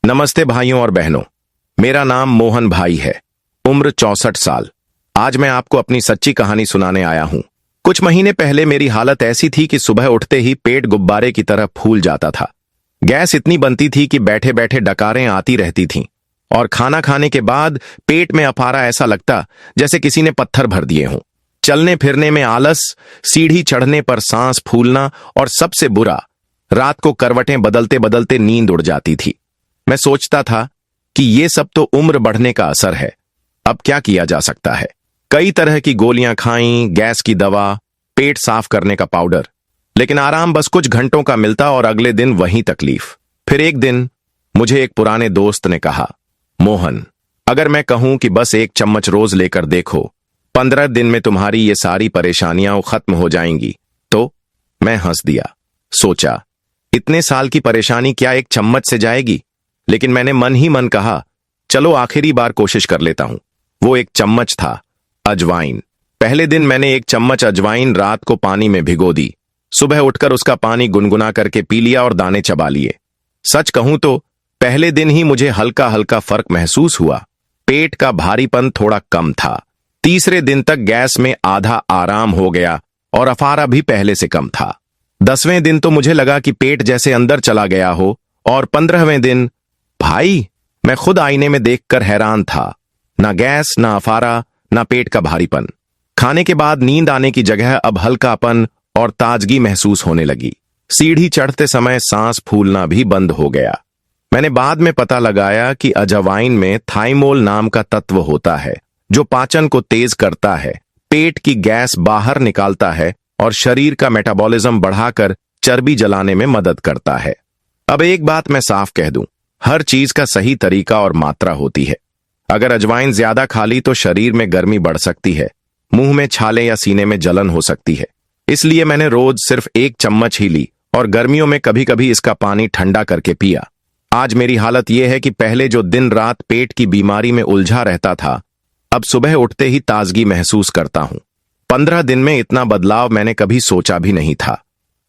नमस्ते भाइयों और बहनों। मेरा नाम मोहन भाई है। उम्र 64 साल। आज मैं आपको अपनी सच्ची कहानी सुनाने आया हूं। कुछ महीने पहले मेरी हालत ऐसी थी कि सुबह उठते ही पेट गुब्बारे की तरह फूल जाता था। गैस इतनी बनती थी कि बैठे बैठे डकारें आती रहती थीं और खाना खाने के बाद पेट में अफारा ऐसा लगता जैसे किसी ने पत्थर भर दिए हों। चलने फिरने में आलस, सीढ़ी चढ़ने पर सांस फूलना और सबसे बुरा, रात को करवटें बदलते बदलते नींद उड़ जाती थी। मैं सोचता था कि ये सब तो उम्र बढ़ने का असर है। अब क्या किया जा सकता है? कई तरह की गोलियां खाई, गैस की दवा, पेट साफ करने का पाउडर, लेकिन आराम बस कुछ घंटों का मिलता और अगले दिन वही तकलीफ। फिर एक दिन मुझे एक पुराने दोस्त ने कहा, मोहन, अगर मैं कहूं कि बस एक चम्मच रोज लेकर देखो, 15 दिन में तुम्हारी ये सारी परेशानियां खत्म हो जाएंगी। तो मैं हंस दिया। सोचा, इतने साल की परेशानी क्या एक चम्मच से जाएगी? लेकिन मैंने मन ही मन कहा, चलो आखिरी बार कोशिश कर लेता हूं। वो एक चम्मच था, अजवाइन। पहले दिन मैंने एक चम्मच अजवाइन रात को पानी में भिगो दी। सुबह उठकर उसका पानी गुनगुना करके पी लिया और दाने चबा लिए। सच कहूं तो पहले दिन ही मुझे हल्का हल्का फर्क महसूस हुआ। पेट का भारीपन थोड़ा कम था। तीसरे दिन तक गैस में आधा आराम हो गया और अफारा भी पहले से कम था। 10वें दिन तो मुझे लगा कि पेट जैसे अंदर चला गया हो और 15वें दिन, भाई, मैं खुद आईने में देखकर हैरान था। ना गैस, ना अफारा, ना पेट का भारीपन। खाने के बाद नींद आने की जगह अब हल्कापन और ताजगी महसूस होने लगी। सीढ़ी चढ़ते समय सांस फूलना भी बंद हो गया। मैंने बाद में पता लगाया कि अजवाइन में थाइमोल नाम का तत्व होता है जो पाचन को तेज करता है, पेट की गैस बाहर निकालता है और शरीर का मेटाबॉलिज्म बढ़ाकर चर्बी जलाने में मदद करता है। अब एक बात मैं साफ कह दूं, हर चीज का सही तरीका और मात्रा होती है। अगर अजवाइन ज्यादा खा ली तो शरीर में गर्मी बढ़ सकती है, मुंह में छाले या सीने में जलन हो सकती है। इसलिए मैंने रोज सिर्फ एक चम्मच ही ली और गर्मियों में कभी कभी इसका पानी ठंडा करके पिया। आज मेरी हालत यह है कि पहले जो दिन रात पेट की बीमारी में उलझा रहता था, अब सुबह उठते ही ताजगी महसूस करता हूं। 15 दिन में इतना बदलाव मैंने कभी सोचा भी नहीं था।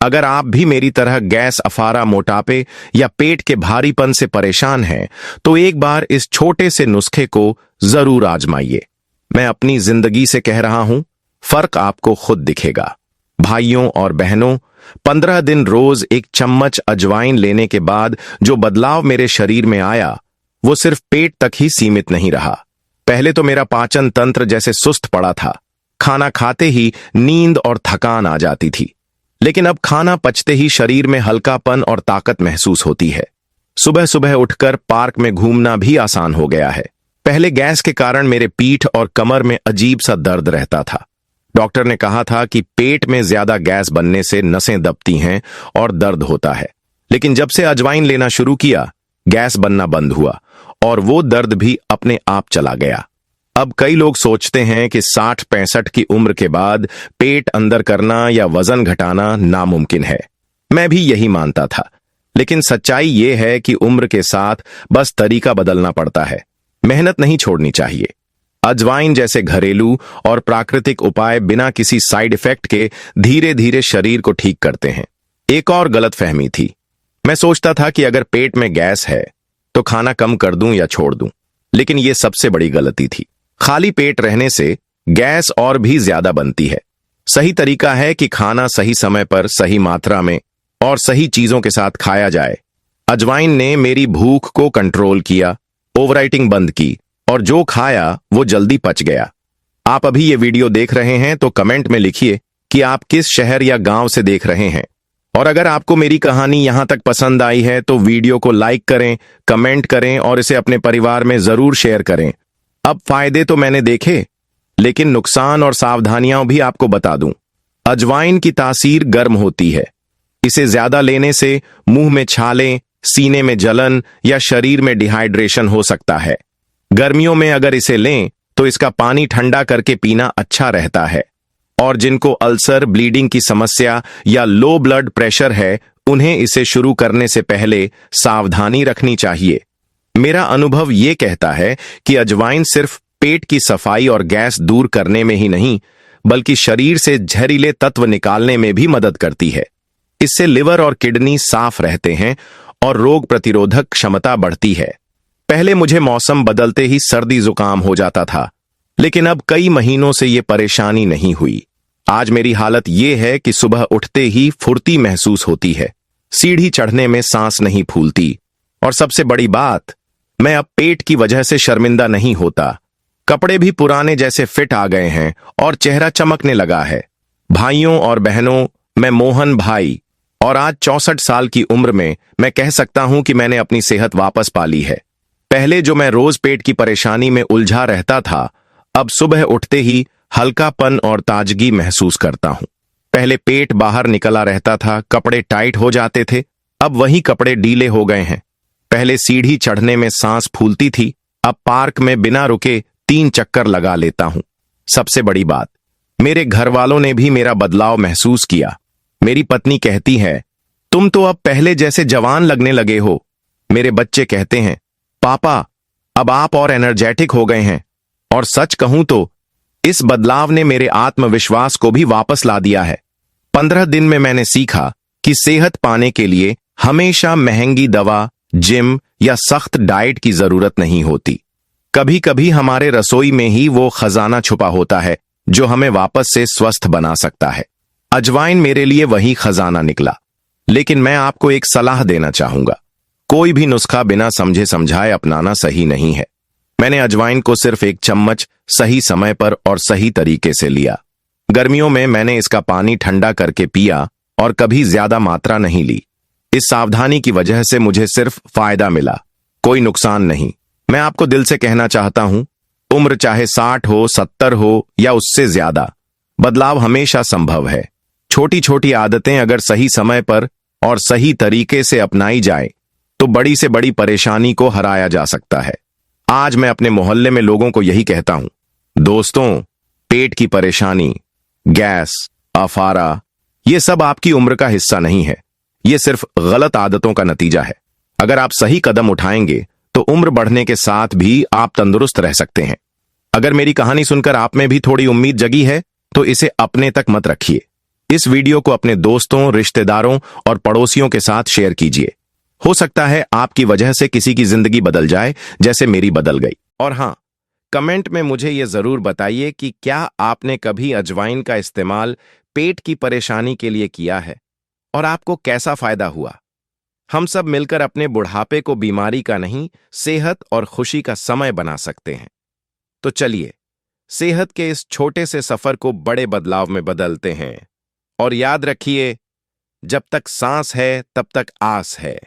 अगर आप भी मेरी तरह गैस, अफारा, मोटापे या पेट के भारीपन से परेशान हैं, तो एक बार इस छोटे से नुस्खे को जरूर आजमाइए। मैं अपनी जिंदगी से कह रहा हूं, फर्क आपको खुद दिखेगा। भाइयों और बहनों, 15 दिन रोज एक चम्मच अजवाइन लेने के बाद जो बदलाव मेरे शरीर में आया, वो सिर्फ पेट तक ही सीमित नहीं रहा। पहले तो मेरा पाचन तंत्र जैसे सुस्त पड़ा था। खाना खाते ही नींद और थकान आ जाती थी, लेकिन अब खाना पचते ही शरीर में हल्कापन और ताकत महसूस होती है। सुबह सुबह उठकर पार्क में घूमना भी आसान हो गया है। पहले गैस के कारण मेरे पीठ और कमर में अजीब सा दर्द रहता था। डॉक्टर ने कहा था कि पेट में ज्यादा गैस बनने से नसें दबती हैं और दर्द होता है। लेकिन जब से अजवाइन लेना शुरू किया, गैस बनना बंद हुआ और वो दर्द भी अपने आप चला गया। अब कई लोग सोचते हैं कि 60-65 की उम्र के बाद पेट अंदर करना या वजन घटाना नामुमकिन है। मैं भी यही मानता था, लेकिन सच्चाई ये है कि उम्र के साथ बस तरीका बदलना पड़ता है। मेहनत नहीं छोड़नी चाहिए। अजवाइन जैसे घरेलू और प्राकृतिक उपाय बिना किसी साइड इफेक्ट के धीरे धीरे शरीर को ठीक करते हैं। एक और गलतफहमी थी। मैं सोचता था कि अगर पेट में गैस है तो खाना कम कर दूं या छोड़ दूं, लेकिन यह सबसे बड़ी गलती थी। खाली पेट रहने से गैस और भी ज्यादा बनती है। सही तरीका है कि खाना सही समय पर, सही मात्रा में और सही चीजों के साथ खाया जाए। अजवाइन ने मेरी भूख को कंट्रोल किया, ओवरईटिंग बंद की और जो खाया वो जल्दी पच गया। आप अभी ये वीडियो देख रहे हैं तो कमेंट में लिखिए कि आप किस शहर या गांव से देख रहे हैं। और अगर आपको मेरी कहानी यहां तक पसंद आई है तो वीडियो को लाइक करें, कमेंट करें और इसे अपने परिवार में जरूर शेयर करें। अब फायदे तो मैंने देखे, लेकिन नुकसान और सावधानियां भी आपको बता दूं। अजवाइन की तासीर गर्म होती है। इसे ज्यादा लेने से मुंह में छाले, सीने में जलन या शरीर में डिहाइड्रेशन हो सकता है। गर्मियों में अगर इसे लें तो इसका पानी ठंडा करके पीना अच्छा रहता है। और जिनको अल्सर, ब्लीडिंग की समस्या या लो ब्लड प्रेशर है, उन्हें इसे शुरू करने से पहले सावधानी रखनी चाहिए। मेरा अनुभव यह कहता है कि अजवाइन सिर्फ पेट की सफाई और गैस दूर करने में ही नहीं, बल्कि शरीर से जहरीले तत्व निकालने में भी मदद करती है। इससे लिवर और किडनी साफ रहते हैं और रोग प्रतिरोधक क्षमता बढ़ती है। पहले मुझे मौसम बदलते ही सर्दी जुकाम हो जाता था, लेकिन अब कई महीनों से ये परेशानी नहीं हुई। आज मेरी हालत ये है कि सुबह उठते ही फुर्ती महसूस होती है, सीढ़ी चढ़ने में सांस नहीं फूलती, और सबसे बड़ी बात, मैं अब पेट की वजह से शर्मिंदा नहीं होता। कपड़े भी पुराने जैसे फिट आ गए हैं और चेहरा चमकने लगा है। भाइयों और बहनों, मैं मोहन भाई, और आज 64 साल की उम्र में मैं कह सकता हूं कि मैंने अपनी सेहत वापस पा ली है। पहले जो मैं रोज पेट की परेशानी में उलझा रहता था, अब सुबह उठते ही हल्कापन और ताजगी महसूस करता हूं। पहले पेट बाहर निकला रहता था, कपड़े टाइट हो जाते थे, अब वही कपड़े ढीले हो गए हैं। पहले सीढ़ी चढ़ने में सांस फूलती थी, अब पार्क में बिना रुके 3 चक्कर लगा लेता हूं। सबसे बड़ी बात, मेरे घर वालों ने भी मेरा बदलाव महसूस किया। मेरी पत्नी कहती है, तुम तो अब पहले जैसे जवान लगने लगे हो। मेरे बच्चे कहते हैं, पापा अब आप और एनर्जेटिक हो गए हैं। और सच कहूं तो इस बदलाव ने मेरे आत्मविश्वास को भी वापस ला दिया है। 15 दिन में मैंने सीखा कि सेहत पाने के लिए हमेशा महंगी दवा, जिम या सख्त डाइट की जरूरत नहीं होती। कभी कभी हमारे रसोई में ही वो खजाना छुपा होता है जो हमें वापस से स्वस्थ बना सकता है। अजवाइन मेरे लिए वही खजाना निकला। लेकिन मैं आपको एक सलाह देना चाहूंगा, कोई भी नुस्खा बिना समझे समझाए अपनाना सही नहीं है। मैंने अजवाइन को सिर्फ 1 चम्मच सही समय पर और सही तरीके से लिया। गर्मियों में मैंने इसका पानी ठंडा करके पिया और कभी ज्यादा मात्रा नहीं ली। इस सावधानी की वजह से मुझे सिर्फ फायदा मिला, कोई नुकसान नहीं। मैं आपको दिल से कहना चाहता हूं, उम्र चाहे 60 हो, 70 हो या उससे ज्यादा, बदलाव हमेशा संभव है। छोटी छोटी आदतें अगर सही समय पर और सही तरीके से अपनाई जाए तो बड़ी से बड़ी परेशानी को हराया जा सकता है। आज मैं अपने मोहल्ले में लोगों को यही कहता हूं, दोस्तों, पेट की परेशानी, गैस, अफारा, ये सब आपकी उम्र का हिस्सा नहीं है। ये सिर्फ गलत आदतों का नतीजा है। अगर आप सही कदम उठाएंगे तो उम्र बढ़ने के साथ भी आप तंदुरुस्त रह सकते हैं। अगर मेरी कहानी सुनकर आप में भी थोड़ी उम्मीद जगी है तो इसे अपने तक मत रखिए। इस वीडियो को अपने दोस्तों, रिश्तेदारों और पड़ोसियों के साथ शेयर कीजिए। हो सकता है आपकी वजह से किसी की जिंदगी बदल जाए जैसे मेरी बदल गई। और हां, कमेंट में मुझे यह जरूर बताइए कि क्या आपने कभी अजवाइन का इस्तेमाल पेट की परेशानी के लिए किया है और आपको कैसा फायदा हुआ। हम सब मिलकर अपने बुढ़ापे को बीमारी का नहीं, सेहत और खुशी का समय बना सकते हैं। तो चलिए, सेहत के इस छोटे से सफर को बड़े बदलाव में बदलते हैं। और याद रखिए, जब तक सांस है तब तक आस है।